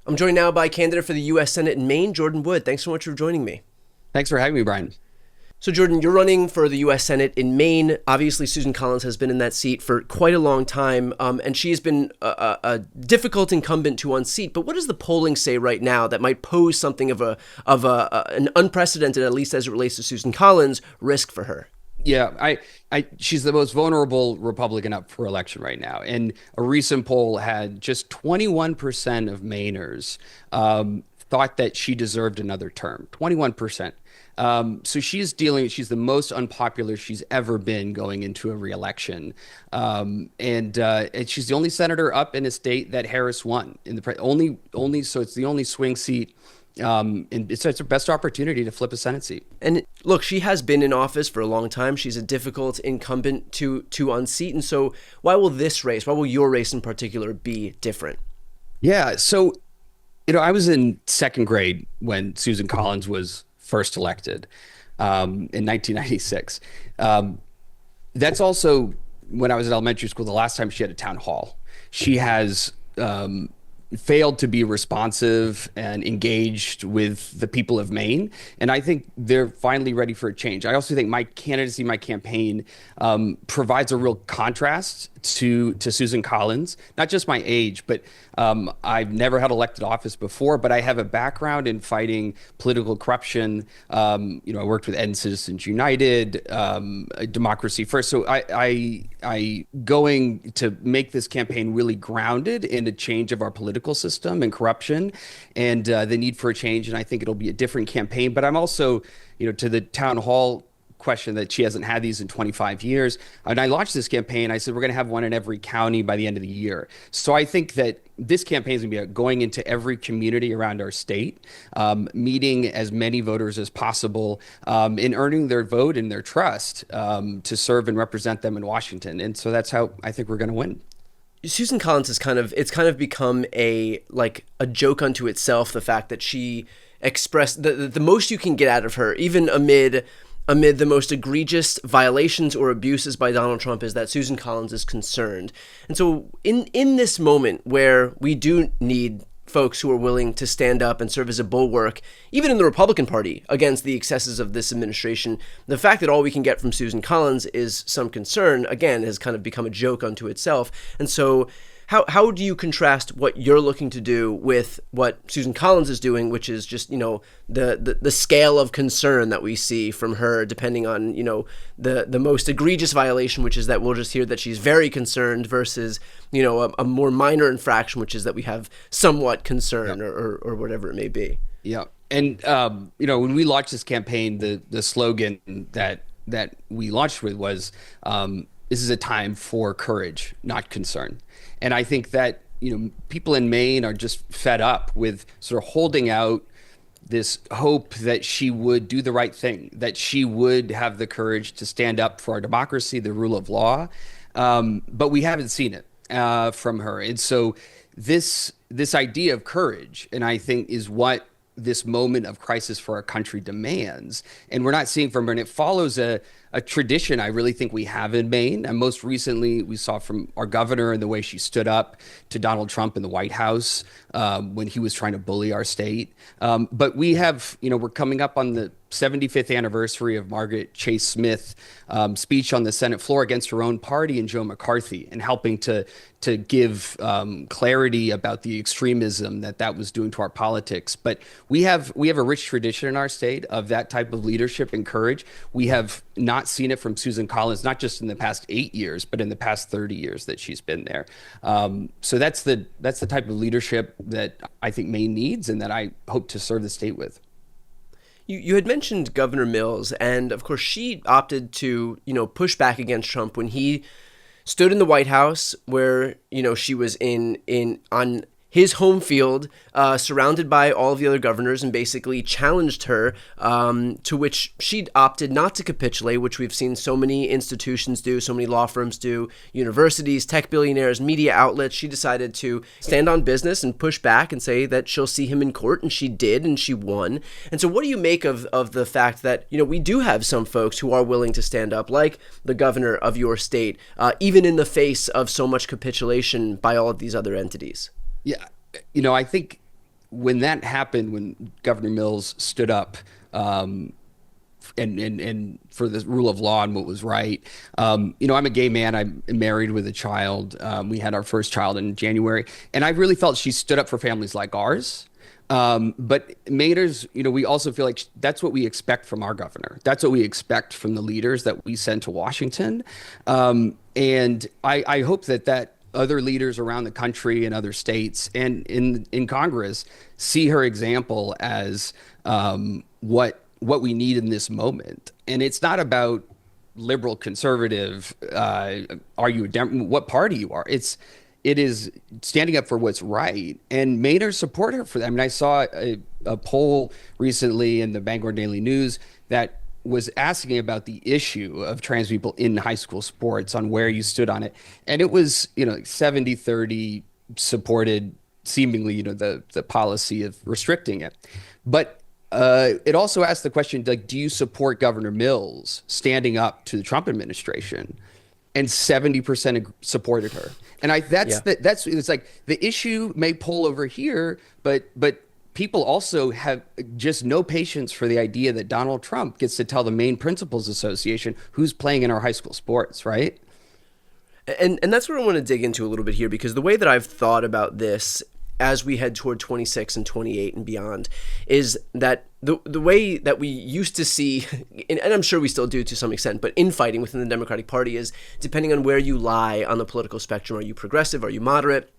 I'm joined now by candidate for the U.S. Senate in Maine, Jordan Wood. Thanks so much for joining me. Thanks for having me, Brian. So, Jordan, you're running for the U.S. Senate in Maine. Obviously, Susan Collins has been in that seat for quite a long time, and she has been a difficult incumbent to unseat. But what does the polling say right now that might pose something of an unprecedented, at least as it relates to Susan Collins, risk for her? Yeah, she's the most vulnerable Republican up for election right now. And a recent poll had just 21% of Mainers thought that she deserved another term. 21%. So she's the most unpopular she's ever been going into a reelection. And she's the only senator up in a state that Harris won in so it's the only swing seat. And it's her best opportunity to flip a Senate seat. And look, she has been in office for a long time. She's a difficult incumbent to unseat. And so why will your race in particular be different? Yeah. So, I was in second grade when Susan Collins was first elected in 1996. That's also when I was in elementary school, the last time she had a town hall. She has failed to be responsive and engaged with the people of Maine. And I think they're finally ready for a change. I also think my candidacy, my campaign provides a real contrast to Susan Collins, not just my age, but I've never had elected office before, but I have a background in fighting political corruption. I worked with End Citizens United, Democracy First. So I going to make this campaign really grounded in a change of our political system and corruption and the need for a change. And I think it'll be a different campaign. But I'm also, to the town hall question that she hasn't had these in 25 years. And I launched this campaign. I said, we're going to have one in every county by the end of the year. So I think that this campaign is going to be going into every community around our state, meeting as many voters as possible, and earning their vote and their trust to serve and represent them in Washington. And so that's how I think we're going to win. Susan Collins is kind of become a joke unto itself. The fact that she expressed the most you can get out of her, even amid the most egregious violations or abuses by Donald Trump, is that Susan Collins is concerned. And so in this moment where we do need folks who are willing to stand up and serve as a bulwark, even in the Republican Party, against the excesses of this administration, the fact that all we can get from Susan Collins is some concern, again, has kind of become a joke unto itself. And so How do you contrast what you're looking to do with what Susan Collins is doing, which is just, the scale of concern that we see from her, depending on, the most egregious violation, which is that we'll just hear that she's very concerned, versus, a more minor infraction, which is that we have somewhat concern, or whatever it may be. Yeah. And, when we launched this campaign, the slogan that we launched with was, this is a time for courage, not concern. And I think that, people in Maine are just fed up with sort of holding out this hope that she would do the right thing, that she would have the courage to stand up for our democracy, the rule of law. But we haven't seen it from her. And so this idea of courage, and I think, is what this moment of crisis for our country demands. And we're not seeing from her. And it follows a tradition I really think we have in Maine. And most recently, we saw from our governor and the way she stood up to Donald Trump in the White House when he was trying to bully our state. But we have, we're coming up on the 75th anniversary of Margaret Chase Smith's speech on the Senate floor against her own party and Joe McCarthy, and helping to give clarity about the extremism that was doing to our politics. But we have a rich tradition in our state of that type of leadership and courage. We have not seen it from Susan Collins, not just in the past 8 years, but in the past 30 years that she's been there. So that's the type of leadership that I think Maine needs, and that I hope to serve the state with. You had mentioned Governor Mills, and of course she opted to, push back against Trump when he stood in the White House, where, she was on his home field, surrounded by all of the other governors, and basically challenged her, to which she opted not to capitulate, which we've seen so many institutions do, so many law firms do, universities, tech billionaires, media outlets. She decided to stand on business and push back and say that she'll see him in court, and she did, and she won. And so what do you make of the fact that, we do have some folks who are willing to stand up, like the governor of your state, even in the face of so much capitulation by all of these other entities? Yeah, I think when that happened, when Governor Mills stood up, and for the rule of law and what was right. I'm a gay man. I'm married with a child. We had our first child in January, and I really felt she stood up for families like ours. But Maynard's, we also feel like that's what we expect from our governor. That's what we expect from the leaders that we send to Washington. And I hope that other leaders around the country and other states and in Congress see her example as what we need in this moment. And it's not about liberal, conservative, are you what party you are. It is standing up for what's right, and Maynard support her for that. I mean, I saw a poll recently in the Bangor Daily News that was asking about the issue of trans people in high school sports, on where you stood on it. And it was, 70-30 supported seemingly, the policy of restricting it. But it also asked the question, like, do you support Governor Mills standing up to the Trump administration? And 70% supported her. And it's like the issue may pull over here, but people also have just no patience for the idea that Donald Trump gets to tell the Maine Principals Association who's playing in our high school sports, right? And that's what I want to dig into a little bit here, because the way that I've thought about this as we head toward 26 and 28 and beyond is that the way that we used to see, and I'm sure we still do to some extent, but infighting within the Democratic Party is depending on where you lie on the political spectrum. Are you progressive? Are you moderate?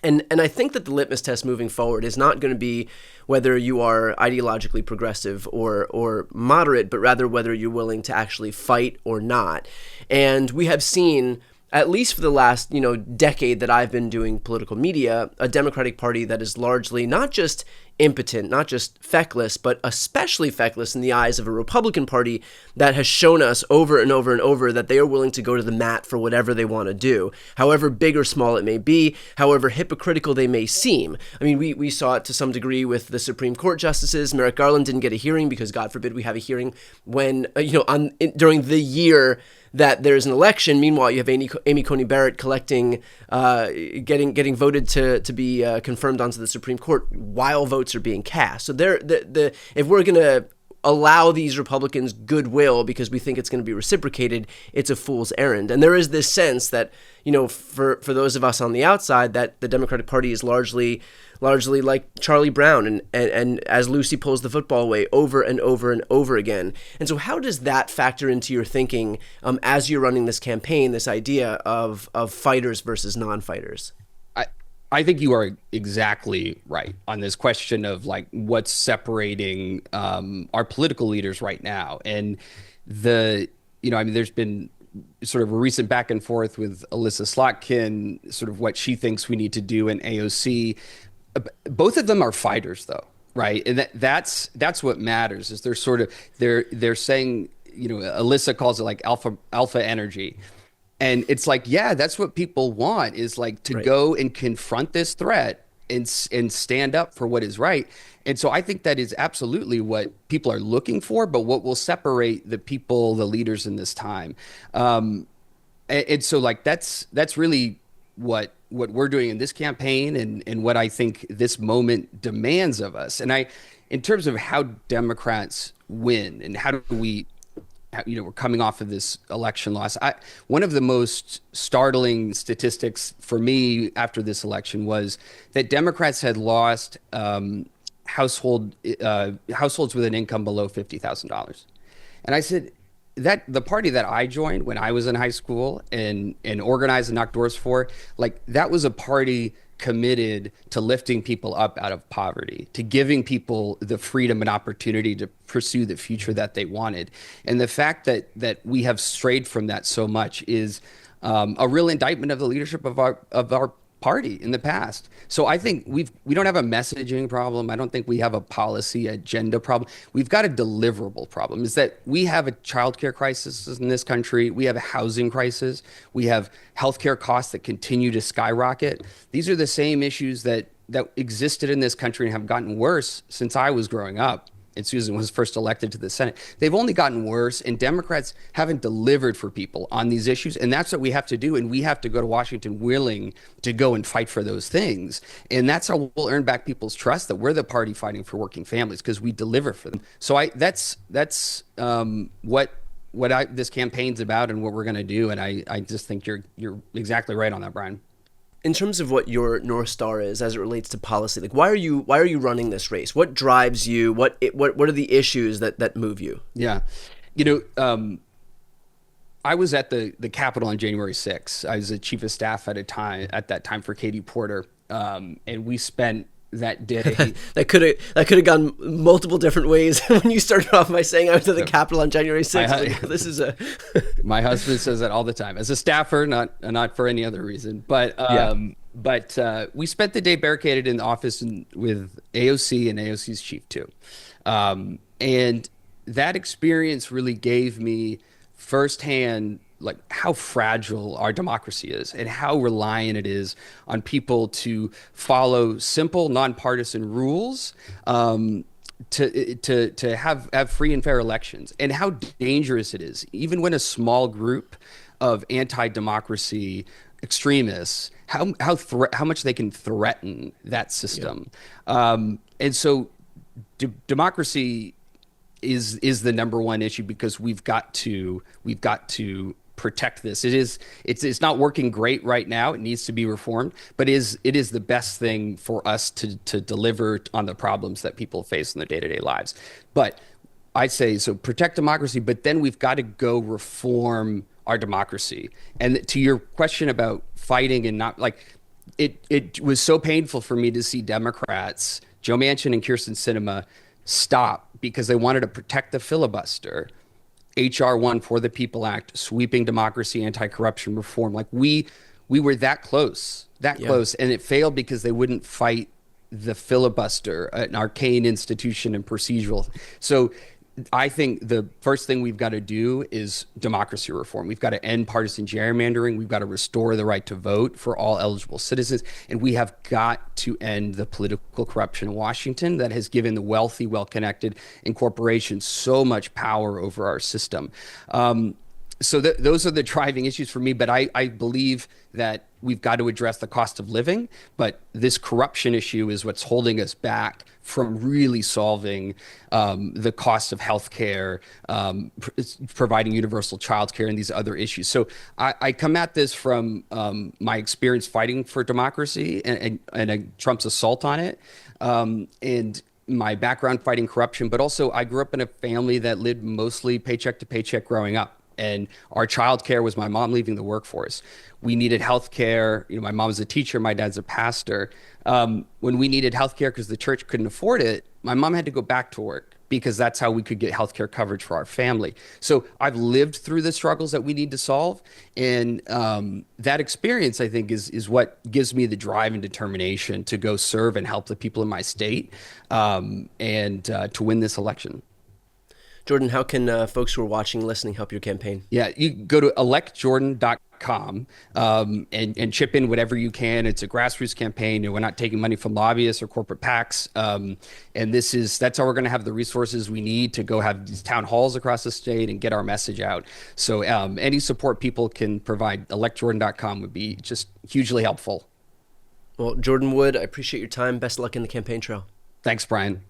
And I think that the litmus test moving forward is not going to be whether you are ideologically progressive or moderate, but rather whether you're willing to actually fight or not. And we have seen, at least for the last, decade that I've been doing political media, a Democratic Party that is largely not just impotent, not just feckless, but especially feckless in the eyes of a Republican Party that has shown us over and over and over that they are willing to go to the mat for whatever they want to do, however big or small it may be, however hypocritical they may seem. I mean, we saw it to some degree with the Supreme Court justices. Merrick Garland didn't get a hearing because, God forbid, we have a hearing when, during the year that there's an election. Meanwhile, you have Amy Coney Barrett getting voted to be confirmed onto the Supreme Court while votes are being cast. So if we're going to allow these Republicans goodwill because we think it's going to be reciprocated, it's a fool's errand. And there is this sense that, for those of us on the outside, that the Democratic Party is largely like Charlie Brown and as Lucy pulls the football away over and over and over again. And so how does that factor into your thinking as you're running this campaign, this idea of fighters versus non-fighters? I think you are exactly right on this question of like what's separating our political leaders right now. And there's been sort of a recent back and forth with Alyssa Slotkin, sort of what she thinks we need to do in AOC. Both of them are fighters, though, right? And that's what matters. Is they're saying, Alyssa calls it like alpha energy. And it's like, yeah, that's what people want, is like to go and confront this threat and stand up for what is right. And so I think that is absolutely what people are looking for, but what will separate the leaders in this time. And so like that's really what we're doing in this campaign and what I think this moment demands of us. And in terms of how Democrats win and how do we, we're coming off of this election loss. One of the most startling statistics for me after this election was that Democrats had lost households with an income below $50,000. And I said, that the party that I joined when I was in high school and organized and knocked doors for, like, that was a party committed to lifting people up out of poverty, to giving people the freedom and opportunity to pursue the future that they wanted. And the fact that we have strayed from that so much is a real indictment of the leadership of our party in the past. So I think we don't have a messaging problem. I don't think we have a policy agenda problem. We've got a deliverable problem. Is that we have a childcare crisis in this country. We have a housing crisis. We have healthcare costs that continue to skyrocket. These are the same issues that existed in this country and have gotten worse since I was growing up. and Susan was first elected to the Senate, they've only gotten worse, and Democrats haven't delivered for people on these issues. And that's what we have to do. And we have to go to Washington willing to go and fight for those things. And that's how we'll earn back people's trust that we're the party fighting for working families, because we deliver for them. So that's what this campaign's about and what we're going to do. And I just think you're exactly right on that, Brian. In terms of what your North Star is as it relates to policy, like why are you running this race? What drives you? What are the issues that move you? Yeah. I was at the Capitol on January 6th. I was the chief of staff at that time for Katie Porter. And we spent that day. that could have gone multiple different ways. When you started off by saying I was at the Capitol on January 6th, this is a. My husband says that all the time as a staffer, not for any other reason. But we spent the day barricaded in the office with AOC and AOC's chief too, and that experience really gave me firsthand like how fragile our democracy is and how reliant it is on people to follow simple, nonpartisan rules to have free and fair elections, and how dangerous it is, even when a small group of anti-democracy extremists, how much they can threaten that system. Yeah. And so democracy is the number one issue, because we've got to protect this. It's not working great right now. It needs to be reformed, but it is the best thing for us to deliver on the problems that people face in their day-to-day lives. But I say, so protect democracy, but then we've got to go reform our democracy. And to your question about fighting and not, like, it was so painful for me to see Democrats, Joe Manchin and Kyrsten Sinema, stop because they wanted to protect the filibuster. HR 1 for the People Act, sweeping democracy, anti-corruption reform. Like we were that close, and it failed because they wouldn't fight the filibuster, an arcane institution and procedural. So I think the first thing we've got to do is democracy reform. We've got to end partisan gerrymandering. We've got to restore the right to vote for all eligible citizens. And we have got to end the political corruption in Washington that has given the wealthy, well-connected, and corporations so much power over our system. So those are the driving issues for me. But I believe that we've got to address the cost of living. But this corruption issue is what's holding us back from really solving the cost of healthcare, providing universal childcare, and these other issues. So I come at this from my experience fighting for democracy and Trump's assault on it, and my background fighting corruption. But also, I grew up in a family that lived mostly paycheck to paycheck growing up. And our childcare was my mom leaving the workforce. We needed health care. My mom's a teacher. My dad's a pastor. When we needed health care because the church couldn't afford it, my mom had to go back to work because that's how we could get health care coverage for our family. So I've lived through the struggles that we need to solve. And that experience, I think, is what gives me the drive and determination to go serve and help the people in my state and to win this election. Jordan, how can folks who are watching, listening, help your campaign? Yeah, you go to electjordan.com and chip in whatever you can. It's a grassroots campaign. We're not taking money from lobbyists or corporate PACs. And that's how we're going to have the resources we need to go have these town halls across the state and get our message out. So any support people can provide, electjordan.com would be just hugely helpful. Well, Jordan Wood, I appreciate your time. Best of luck in the campaign trail. Thanks, Brian.